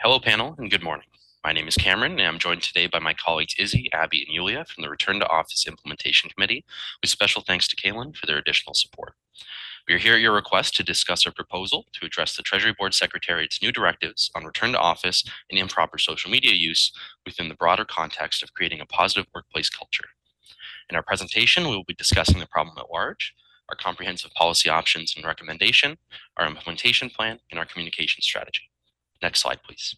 Hello, panel, and good morning. My name is Cameron, and I'm joined today by my colleagues Izzy, Abby, and Yulia from the Return to Office Implementation Committee, with special thanks to Kaylin for their additional support. We are here at your request to discuss our proposal to address the Treasury Board Secretariat's new directives on return to office and improper social media use within the broader context of creating a positive workplace culture. In our presentation, we will be discussing the problem at large, our comprehensive policy options and recommendation, our implementation plan, and our communication strategy. Next slide, please.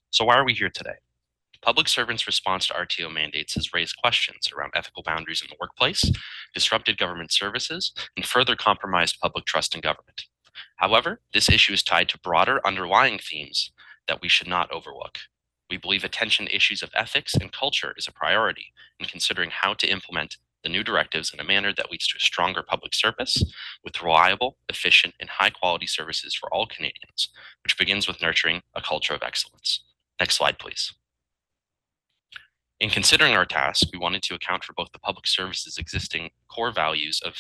So why are we here today? Public servants' response to RTO mandates has raised questions around ethical boundaries in the workplace, disrupted government services, and further compromised public trust in government. However, this issue is tied to broader underlying themes that we should not overlook. We believe attention to issues of ethics and culture is a priority in considering how to implement the new directives in a manner that leads to a stronger public service with reliable, efficient, and high-quality services for all Canadians, which begins with nurturing a culture of excellence. Next slide, please. In considering our task, we wanted to account for both the public service's existing core values of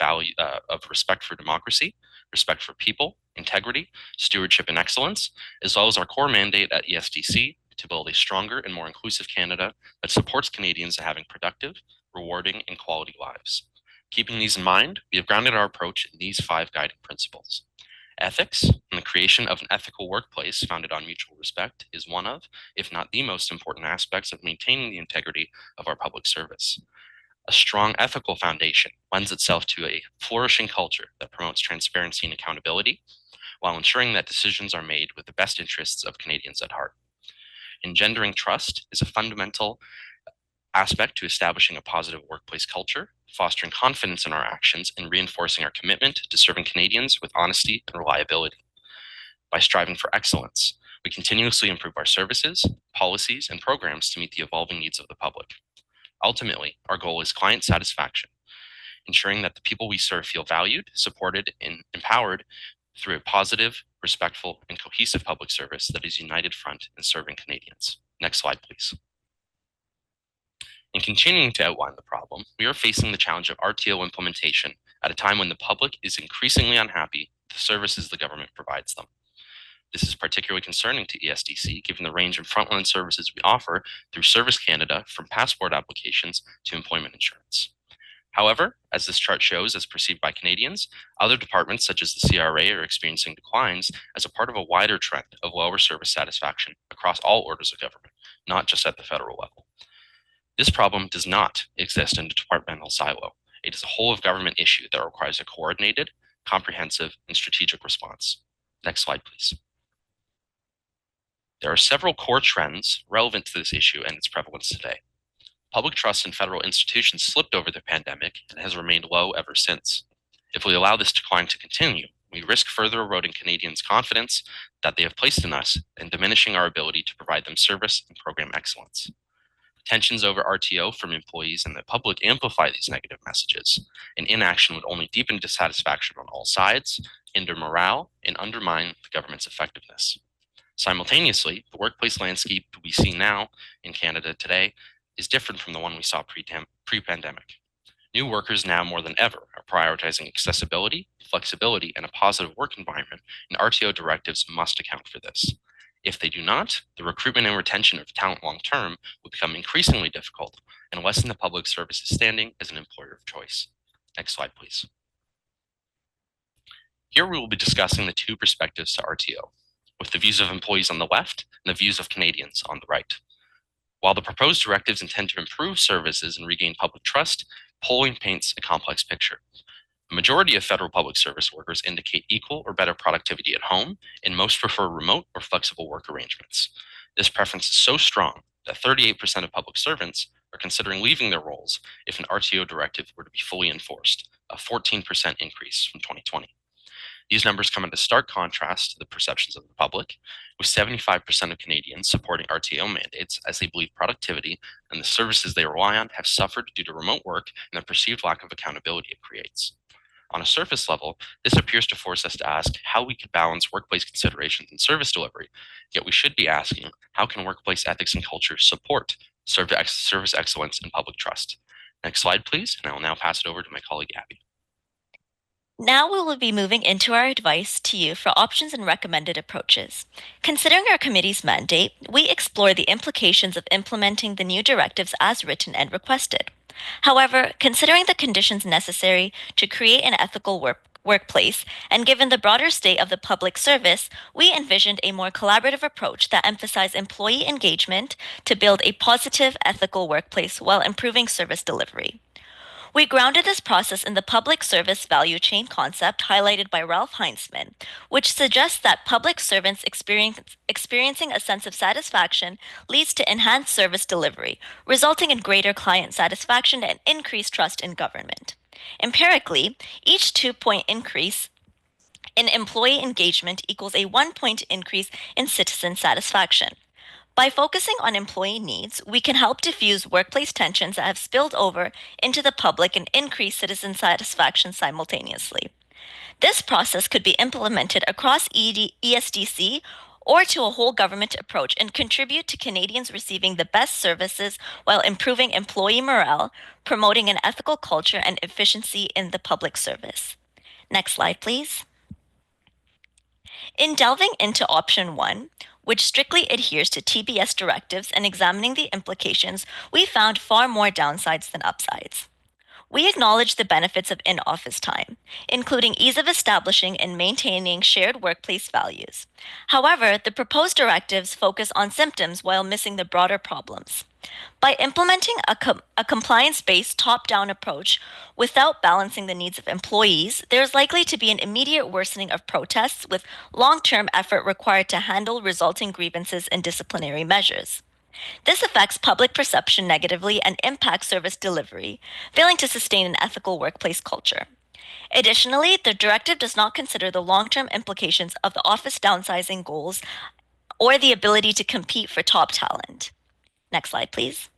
respect for democracy, respect for people, integrity, stewardship, and excellence, as well as our core mandate at ESDC to build a stronger and more inclusive Canada that supports Canadians in having productive, rewarding, and quality lives. Keeping these in mind, we have grounded our approach in these 5 guiding principles. Ethics and the creation of an ethical workplace founded on mutual respect is one of, if not the most important aspects of maintaining the integrity of our public service. A strong ethical foundation lends itself to a flourishing culture that promotes transparency and accountability, while ensuring that decisions are made with the best interests of Canadians at heart. Engendering trust is a fundamental aspect to establishing a positive workplace culture, fostering confidence in our actions, and reinforcing our commitment to serving Canadians with honesty and reliability. By striving for excellence, we continuously improve our services, policies, and programs to meet the evolving needs of the public. Ultimately, our goal is client satisfaction, ensuring that the people we serve feel valued, supported, and empowered through a positive, respectful, and cohesive public service that is united front in serving Canadians. Next slide, please. In continuing to outline the problem, we are facing the challenge of RTO implementation at a time when the public is increasingly unhappy with the services the government provides them. This is particularly concerning to ESDC, given the range of frontline services we offer through Service Canada, from passport applications to employment insurance. However, as this chart shows, as perceived by Canadians, other departments such as the CRA are experiencing declines as a part of a wider trend of lower service satisfaction across all orders of government, not just at the federal level. This problem does not exist in a departmental silo. It is a whole of government issue that requires a coordinated, comprehensive, and strategic response. Next slide, please. There are several core trends relevant to this issue and its prevalence today. Public trust in federal institutions slipped over the pandemic and has remained low ever since. If we allow this decline to continue, we risk further eroding Canadians' confidence that they have placed in us and diminishing our ability to provide them service and program excellence. Tensions over RTO from employees and the public amplify these negative messages, and inaction would only deepen dissatisfaction on all sides, hinder morale, and undermine the government's effectiveness. Simultaneously, the workplace landscape we see now in Canada today is different from the one we saw pre-pandemic. New workers now more than ever are prioritizing accessibility, flexibility, and a positive work environment, and RTO directives must account for this. If they do not, the recruitment and retention of talent long-term will become increasingly difficult and lessen the public service's standing as an employer of choice. Next slide, please. Here we will be discussing the 2 perspectives to RTO, with the views of employees on the left and the views of Canadians on the right. While the proposed directives intend to improve services and regain public trust, polling paints a complex picture. The majority of federal public service workers indicate equal or better productivity at home, and most prefer remote or flexible work arrangements. This preference is so strong that 38% of public servants are considering leaving their roles if an RTO directive were to be fully enforced, a 14% increase from 2020. These numbers come into stark contrast to the perceptions of the public, with 75% of Canadians supporting RTO mandates as they believe productivity and the services they rely on have suffered due to remote work and the perceived lack of accountability it creates. On a surface level, this appears to force us to ask how we could balance workplace considerations and service delivery, yet we should be asking, how can workplace ethics and culture support service excellence and public trust? Next slide, please, and I will now pass it over to my colleague, Abby. Now we will be moving into our advice to you for options and recommended approaches. Considering our committee's mandate, we explore the implications of implementing the new directives as written and requested. However, considering the conditions necessary to create an ethical workplace, and given the broader state of the public service, we envisioned a more collaborative approach that emphasized employee engagement to build a positive, ethical workplace while improving service delivery. We grounded this process in the public service value chain concept highlighted by Ralph Heinzman, which suggests that public servants experiencing a sense of satisfaction leads to enhanced service delivery, resulting in greater client satisfaction and increased trust in government. Empirically, each 2-point increase in employee engagement equals a 1-point increase in citizen satisfaction. By focusing on employee needs, we can help diffuse workplace tensions that have spilled over into the public and increase citizen satisfaction simultaneously. This process could be implemented across ESDC or to a whole government approach and contribute to Canadians receiving the best services while improving employee morale, promoting an ethical culture and efficiency in the public service. Next slide, please. In delving into option one, which strictly adheres to TBS directives and examining the implications, we found far more downsides than upsides. We acknowledge the benefits of in office time, including ease of establishing and maintaining shared workplace values. However, the proposed directives focus on symptoms while missing the broader problems. By implementing a compliance based top down approach without balancing the needs of employees, there is likely to be an immediate worsening of protests with long term effort required to handle resulting grievances and disciplinary measures. This affects public perception negatively and impacts service delivery, failing to sustain an ethical workplace culture. Additionally, the directive does not consider the long term implications of the office downsizing goals or the ability to compete for top talent. Next slide, please.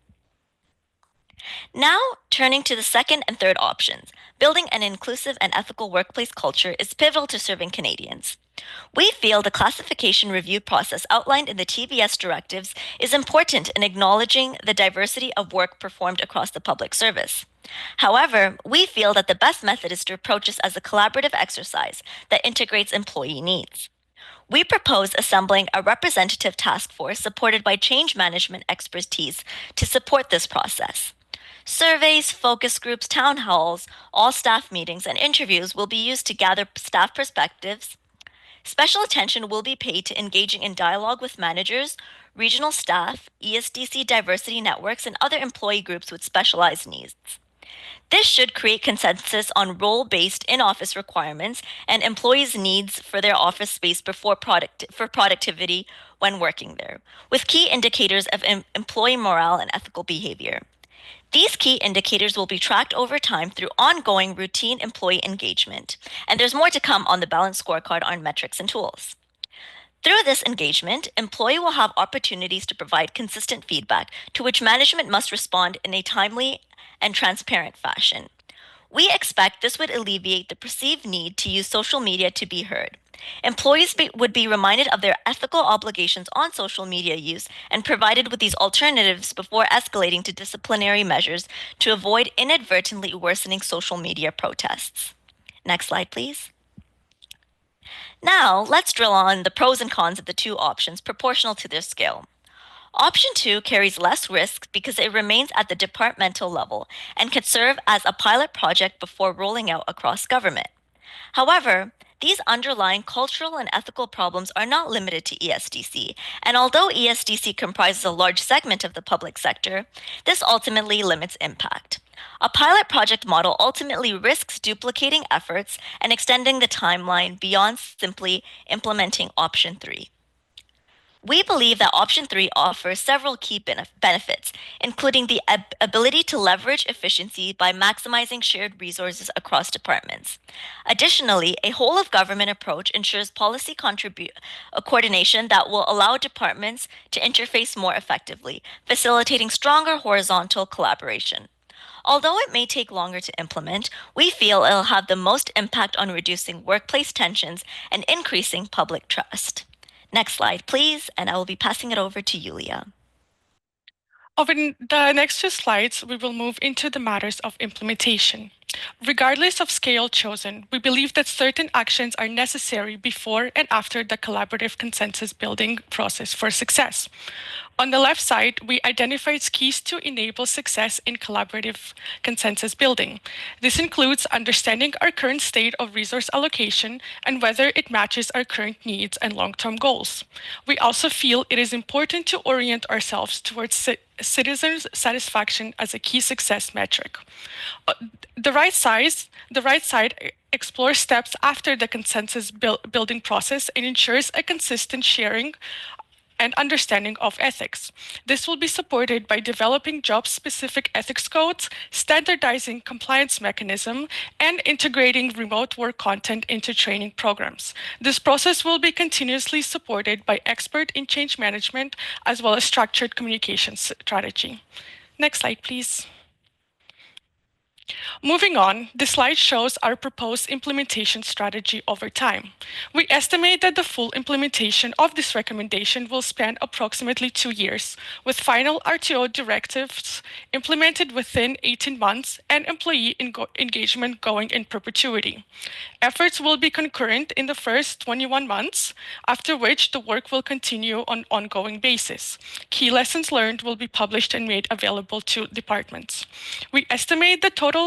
Now, turning to the second and third options, building an inclusive and ethical workplace culture is pivotal to serving Canadians. We feel the classification review process outlined in the TBS directives is important in acknowledging the diversity of work performed across the public service. However, we feel that the best method is to approach this as a collaborative exercise that integrates employee needs. We propose assembling a representative task force supported by change management expertise to support this process. Surveys, focus groups, town halls, all staff meetings, and interviews will be used to gather staff perspectives. Special attention will be paid to engaging in dialogue with managers, regional staff, ESDC diversity networks, and other employee groups with specialized needs. This should create consensus on role based in office requirements and employees' needs for their office space for productivity when working there, with key indicators of employee morale and ethical behavior. These key indicators will be tracked over time through ongoing routine employee engagement, and there's more to come on the balanced scorecard on metrics and tools. Through this engagement, employee will have opportunities to provide consistent feedback to which management must respond in a timely and transparent fashion. We expect this would alleviate the perceived need to use social media to be heard. Employees would be reminded of their ethical obligations on social media use and provided with these alternatives before escalating to disciplinary measures to avoid inadvertently worsening social media protests. Next slide, please. Now, let's drill on the pros and cons of the two options proportional to their scale. Option 2 carries less risk because it remains at the departmental level and can serve as a pilot project before rolling out across government. However, these underlying cultural and ethical problems are not limited to ESDC, and although ESDC comprises a large segment of the public sector, this ultimately limits impact. A pilot project model ultimately risks duplicating efforts and extending the timeline beyond simply implementing option 3. We believe that option 3 offers several key benefits, including the ability to leverage efficiency by maximizing shared resources across departments. Additionally, a whole of government approach ensures policy coordination that will allow departments to interface more effectively, facilitating stronger horizontal collaboration. Although it may take longer to implement, we feel it'll have the most impact on reducing workplace tensions and increasing public trust. Next slide, please, and I will be passing it over to Yulia. Over the next two slides, we will move into the matters of implementation. Regardless of scale chosen, we believe that certain actions are necessary before and after the collaborative consensus building process for success. On the left side, we identified keys to enable success in collaborative consensus building. This includes understanding our current state of resource allocation and whether it matches our current needs and long-term goals. We also feel it is important to orient ourselves towards citizens' satisfaction as a key success metric. Uh, the right side explores steps after the consensus building process and ensures a consistent sharing and understanding of ethics. This will be supported by developing job-specific ethics codes, standardizing compliance mechanism, and integrating remote work content into training programs. This process will be continuously supported by expert in change management as well as structured communication strategy. Next slide, please. Moving on, the slide shows our proposed implementation strategy over time. We estimate that the full implementation of this recommendation will span approximately 2 years, with final RTO directives implemented within 18 months and employee engagement going in perpetuity. Efforts will be concurrent in the first 21 months, after which the work will continue on an ongoing basis. Key lessons learned will be published and made available to departments. We estimate the total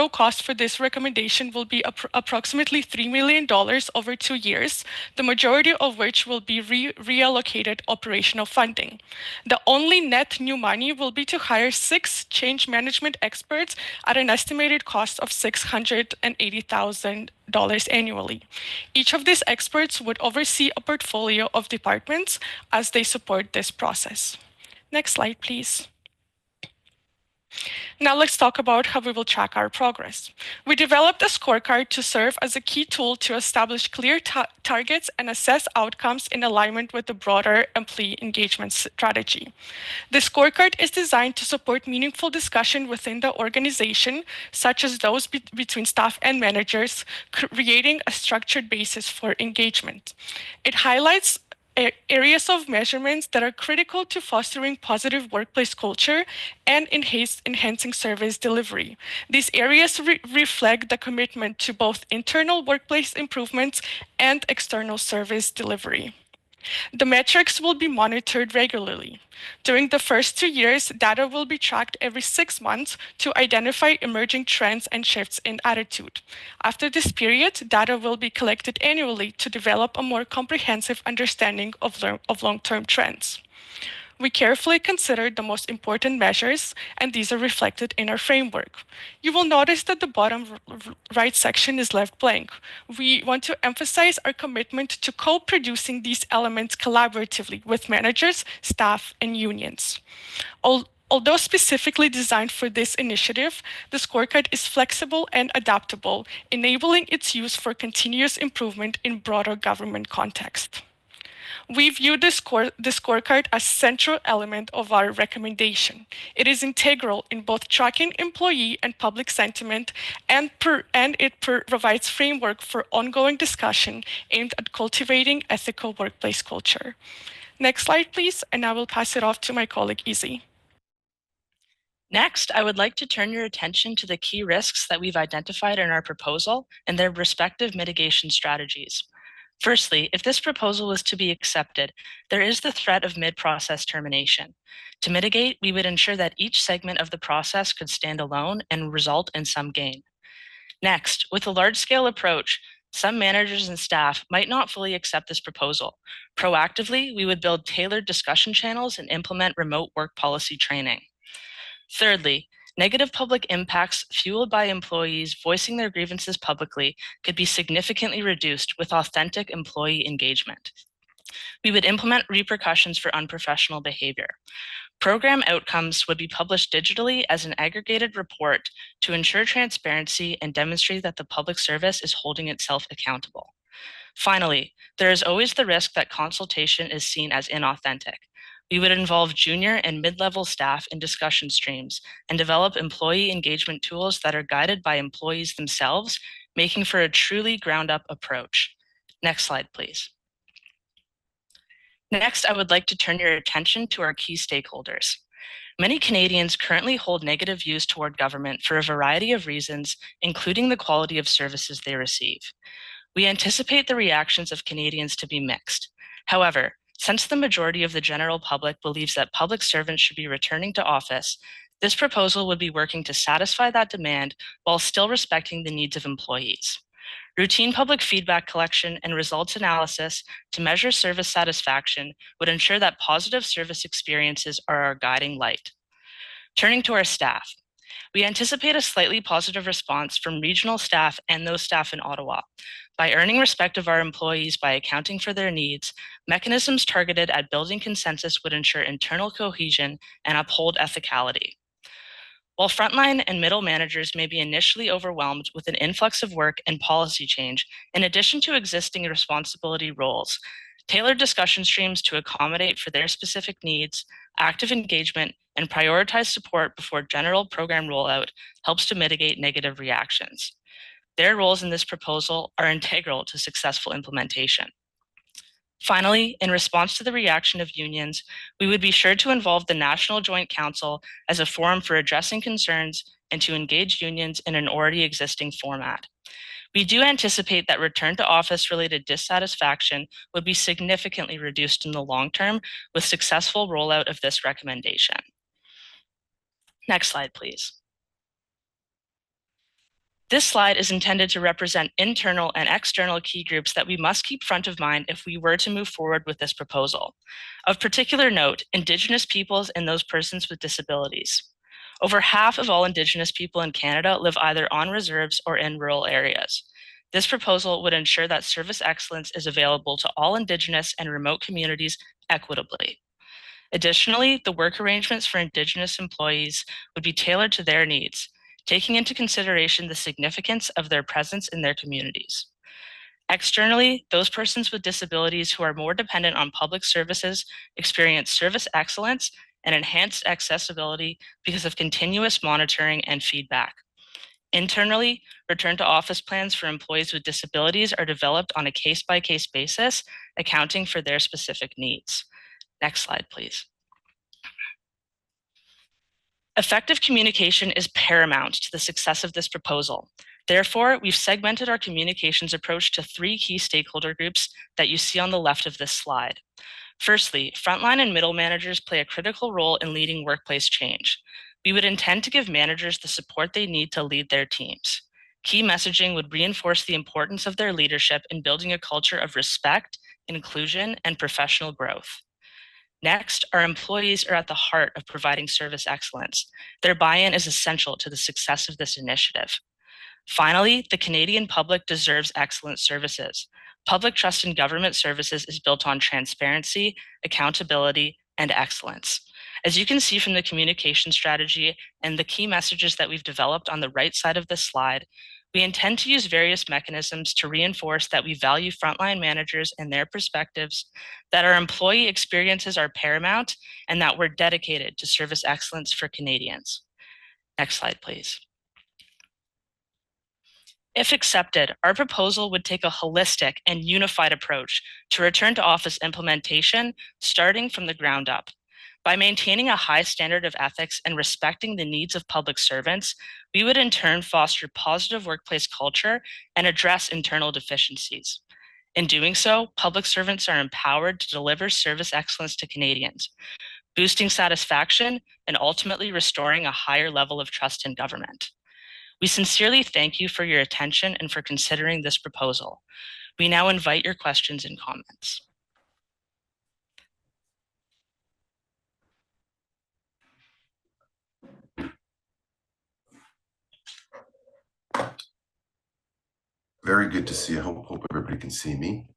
cost for this recommendation will be approximately $3 million over 2 years, the majority of which will be reallocated operational funding. The only net new money will be to hire 6 change management experts at an estimated cost of $680,000 annually. Each of these experts would oversee a portfolio of departments as they support this process. Next slide, please. Now let's talk about how we will track our progress. We developed a scorecard to serve as a key tool to establish clear targets and assess outcomes in alignment with the broader employee engagement strategy. The scorecard is designed to support meaningful discussion within the organization, such as those between staff and managers, creating a structured basis for engagement. It highlights areas of measurements that are critical to fostering positive workplace culture and enhancing service delivery. These areas reflect the commitment to both internal workplace improvements and external service delivery. The metrics will be monitored regularly. During the first 2 years, data will be tracked every 6 months to identify emerging trends and shifts in attitude. After this period, data will be collected annually to develop a more comprehensive understanding of long-term trends. We carefully considered the most important measures, and these are reflected in our framework. You will notice that the bottom right section is left blank. We want to emphasize our commitment to co-producing these elements collaboratively with managers, staff, and unions. Although specifically designed for this initiative, the scorecard is flexible and adaptable, enabling its use for continuous improvement in broader government context. We view the scorecard as a central element of our recommendation. It is integral in both tracking employee and public sentiment, and it provides framework for ongoing discussion aimed at cultivating ethical workplace culture. Next slide, please, and I will pass it off to my colleague, Izzy. Next, I would like to turn your attention to the key risks that we've identified in our proposal and their respective mitigation strategies. Firstly, if this proposal is to be accepted, there is the threat of mid-process termination. To mitigate, we would ensure that each segment of the process could stand alone and result in some gain. Next, with a large-scale approach, some managers and staff might not fully accept this proposal. Proactively, we would build tailored discussion channels and implement remote work policy training. Thirdly, negative public impacts fueled by employees voicing their grievances publicly could be significantly reduced with authentic employee engagement. We would implement repercussions for unprofessional behavior. Program outcomes would be published digitally as an aggregated report to ensure transparency and demonstrate that the public service is holding itself accountable. Finally, there is always the risk that consultation is seen as inauthentic. We would involve junior and mid-level staff in discussion streams and develop employee engagement tools that are guided by employees themselves, making for a truly ground-up approach. Next slide, please. Next, I would like to turn your attention to our key stakeholders. Many Canadians currently hold negative views toward government for a variety of reasons, including the quality of services they receive. We anticipate the reactions of Canadians to be mixed. However, since the majority of the general public believes that public servants should be returning to office, this proposal would be working to satisfy that demand while still respecting the needs of employees. Routine public feedback collection and results analysis to measure service satisfaction would ensure that positive service experiences are our guiding light. Turning to our staff, we anticipate a slightly positive response from regional staff and those staff in Ottawa. By earning respect of our employees by accounting for their needs, mechanisms targeted at building consensus would ensure internal cohesion and uphold ethicality. While frontline and middle managers may be initially overwhelmed with an influx of work and policy change, in addition to existing responsibility roles, tailored discussion streams to accommodate for their specific needs, active engagement, and prioritize support before general program rollout helps to mitigate negative reactions. Their roles in this proposal are integral to successful implementation. Finally, in response to the reaction of unions, we would be sure to involve the National Joint Council as a forum for addressing concerns and to engage unions in an already existing format. We do anticipate that return to office related dissatisfaction would be significantly reduced in the long term with successful rollout of this recommendation. Next slide, please. This slide is intended to represent internal and external key groups that we must keep front of mind if we were to move forward with this proposal. Of particular note, Indigenous peoples and those persons with disabilities. Over half of all Indigenous people in Canada live either on reserves or in rural areas. This proposal would ensure that service excellence is available to all Indigenous and remote communities equitably. Additionally, the work arrangements for Indigenous employees would be tailored to their needs, taking into consideration the significance of their presence in their communities. Externally, those persons with disabilities who are more dependent on public services experience service excellence and enhanced accessibility because of continuous monitoring and feedback. Internally, return to office plans for employees with disabilities are developed on a case-by-case basis, accounting for their specific needs. Next slide, please. Effective communication is paramount to the success of this proposal. Therefore, we've segmented our communications approach to 3 key stakeholder groups that you see on the left of this slide. Firstly, frontline and middle managers play a critical role in leading workplace change. We would intend to give managers the support they need to lead their teams. Key messaging would reinforce the importance of their leadership in building a culture of respect, inclusion, and professional growth. Next, our employees are at the heart of providing service excellence. Their buy-in is essential to the success of this initiative. Finally, the Canadian public deserves excellent services. Public trust in government services is built on transparency, accountability, and excellence. As you can see from the communication strategy and the key messages that we've developed on the right side of this slide, we intend to use various mechanisms to reinforce that we value frontline managers and their perspectives, that our employee experiences are paramount, and that we're dedicated to service excellence for Canadians. Next slide, please. If accepted, our proposal would take a holistic and unified approach to return to office implementation, starting from the ground up. By maintaining a high standard of ethics and respecting the needs of public servants, we would in turn foster positive workplace culture and address internal deficiencies. In doing so, public servants are empowered to deliver service excellence to Canadians, boosting satisfaction and ultimately restoring a higher level of trust in government. We sincerely thank you for your attention and for considering this proposal. We now invite your questions and comments. Very good to see you. I hope everybody can see me.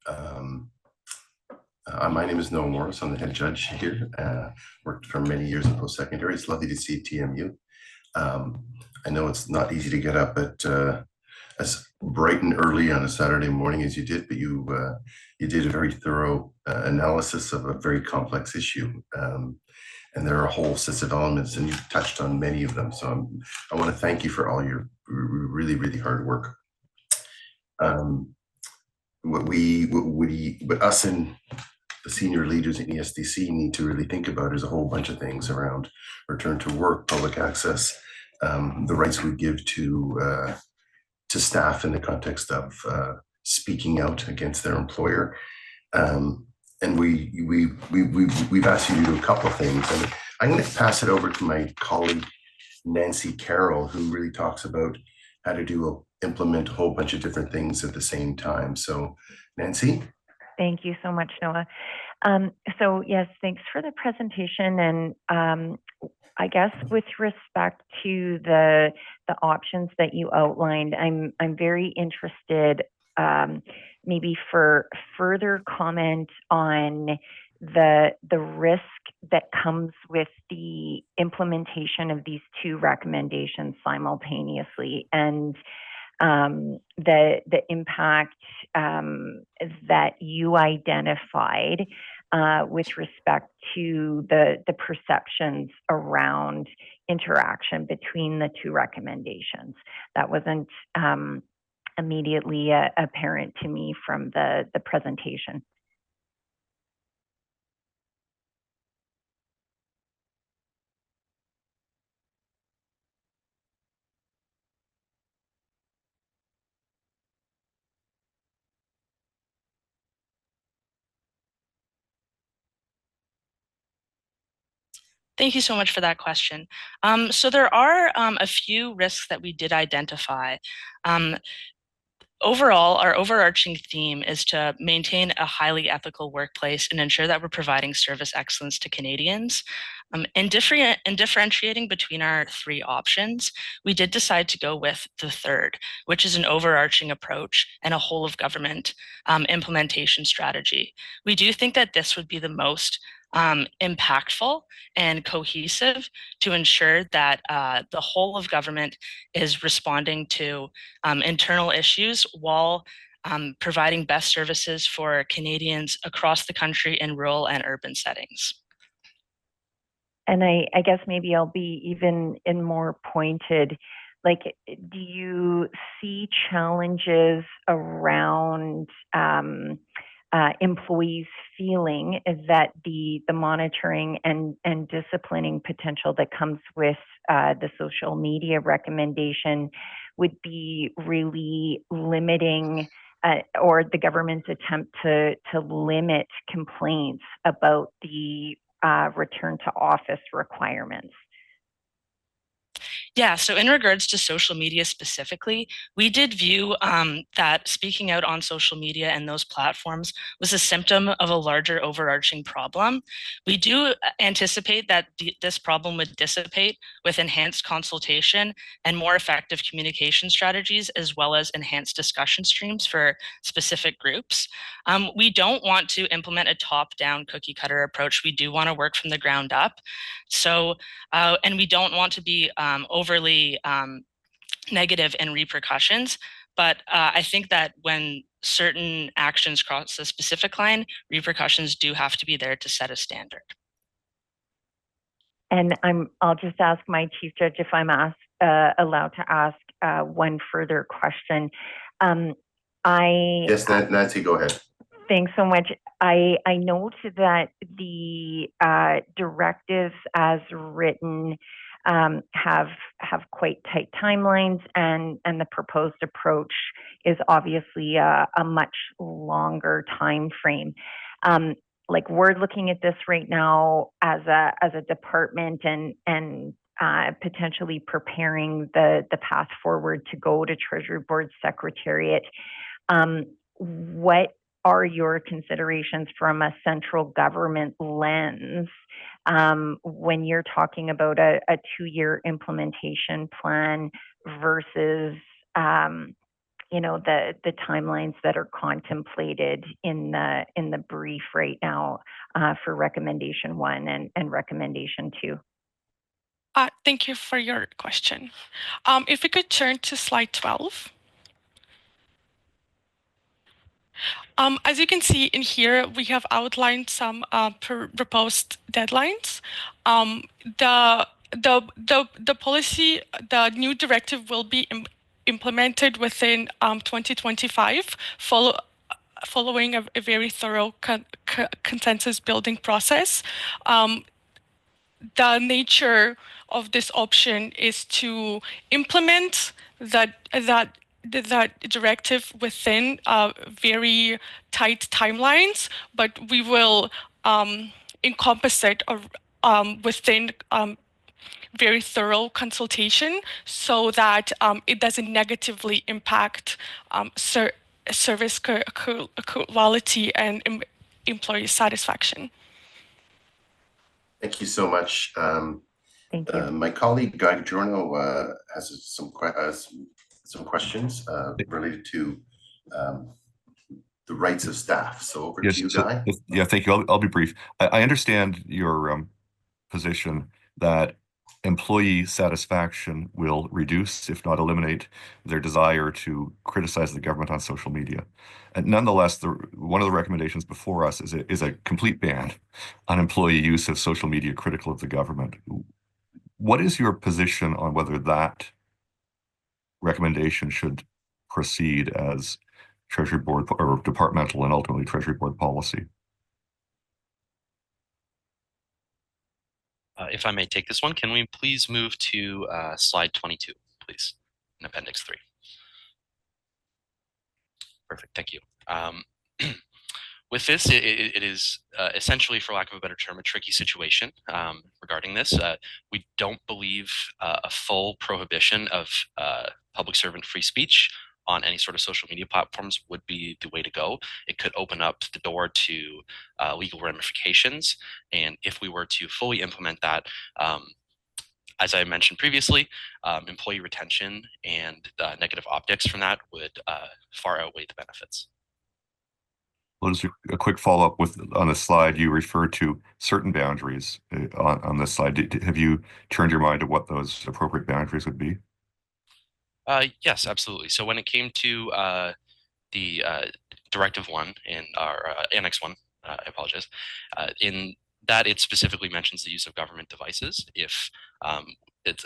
My name is Noah Morris. I'm the head judge here. Worked for many years in post-secondary. It's lovely to see TMU. I know it's not easy to get up at as bright and early on a Saturday morning as you did, but you did a very thorough analysis of a very complex issue. And there are a whole set of elements, and you've touched on many of them. So I want to thank you for all your really, really hard work. What us in the senior leaders in ESDC need to really think about is a whole bunch of things around return to work, public access, the rights we give to staff in the context of speaking out against their employer. And we've asked you to do a couple of things. And I'm going to pass it over to my colleague, Nancy Carroll, who really talks about how to implement a whole bunch of different things at the same time. So, Nancy? Thank you so much, Noah. So yes, thanks for the presentation. And I guess with respect to the options that you outlined, I'm very interested maybe for further comment on the risk that comes with the implementation of these two recommendations simultaneously, and the impact that you identified with respect to the perceptions around interaction between the two recommendations. That wasn't immediately apparent to me from the presentation. Thank you so much for that question. So there are a few risks that we did identify. Overall, our overarching theme is to maintain a highly ethical workplace and ensure that we're providing service excellence to Canadians. In differentiating between our three options, we did decide to go with the third, which is an overarching approach and a whole of government implementation strategy. We do think that this would be the most impactful and cohesive to ensure that the whole of government is responding to internal issues while providing best services for Canadians across the country in rural and urban settings. And I guess maybe I'll be even in more pointed. Like, do you see challenges around employees feeling that the monitoring and disciplining potential that comes with the social media recommendation would be really limiting or the government's attempt to limit complaints about the return to office requirements? Yeah, so in regards to social media specifically, we did view that speaking out on social media and those platforms was a symptom of a larger overarching problem. We do anticipate that this problem would dissipate with enhanced consultation and more effective communication strategies, as well as enhanced discussion streams for specific groups. We don't want to implement a top-down cookie-cutter approach. We do want to work from the ground up. So, and we don't want to be overly negative in repercussions. But I think that when certain actions cross a specific line, repercussions do have to be there to set a standard. And I'll just ask my chief judge if I'm allowed to ask one further question. Yes, Nancy, go ahead. Thanks so much. I note that the directives as written have quite tight timelines, and the proposed approach is obviously a much longer time frame. Like, we're looking at this right now as a department and potentially preparing the path forward to go to Treasury Board Secretariat. What are your considerations from a central government lens when you're talking about a 2-year implementation plan versus the timelines that are contemplated in the brief right now for recommendation 1 and recommendation 2? Thank you for your question. If we could turn to slide 12. As you can see in here, we have outlined some proposed deadlines. The policy, the new directive will be implemented within 2025, following a very thorough consensus building process. The nature of this option is to implement that directive within very tight timelines, but we will encompass it within very thorough consultation so that it doesn't negatively impact service quality and employee satisfaction. Thank you so much. Thank you. My colleague Guy Giorno has some questions related to the rights of staff. So over to you, Guy. Yeah, thank you. I'll be brief. I understand your position that employee satisfaction will reduce, if not eliminate, their desire to criticize the government on social media. And nonetheless, one of the recommendations before us is a complete ban on employee use of social media critical of the government. What is your position on whether that recommendation should proceed as Treasury Board or departmental and ultimately Treasury Board policy? If I may take this one, can we please move to slide 22, please, in Appendix 3? Perfect, thank you. With this, it is essentially, for lack of a better term, a tricky situation regarding this. We don't believe a full prohibition of public servant free speech on any sort of social media platforms would be the way to go. It could open up the door to legal ramifications. And if we were to fully implement that, as I mentioned previously, employee retention and negative optics from that would far outweigh the benefits. Well, just a quick follow-up on the slide, you referred to certain boundaries on this slide. Have you turned your mind to what those appropriate boundaries would be? Yes, absolutely. So when it came to the Directive 1 in our Annex 1, I apologize, in that it specifically mentions the use of government devices. If it's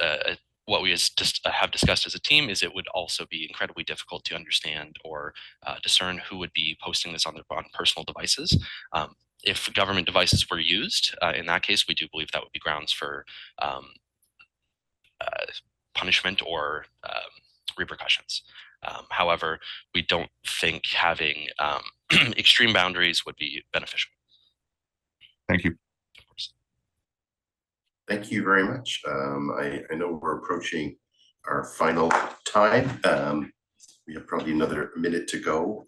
what we just have discussed as a team is it would also be incredibly difficult to understand or discern who would be posting this on their personal devices. If government devices were used, in that case, we do believe that would be grounds for punishment or repercussions. However, we don't think having extreme boundaries would be beneficial. Thank you. Of course. Thank you very much. I know we're approaching our final time. We have probably another minute to go.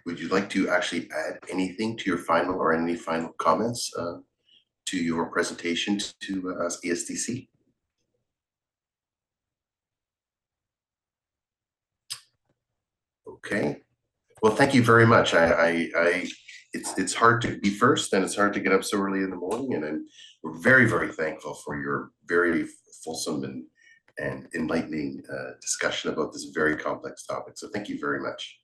Would you like to actually add anything to your final or any final comments to your presentation to us, ESDC? Okay. Well, thank you very much. It's hard to be first, and it's hard to get up so early in the morning, and we're very, very thankful for your very fulsome and enlightening discussion about this very complex topic. So thank you very much.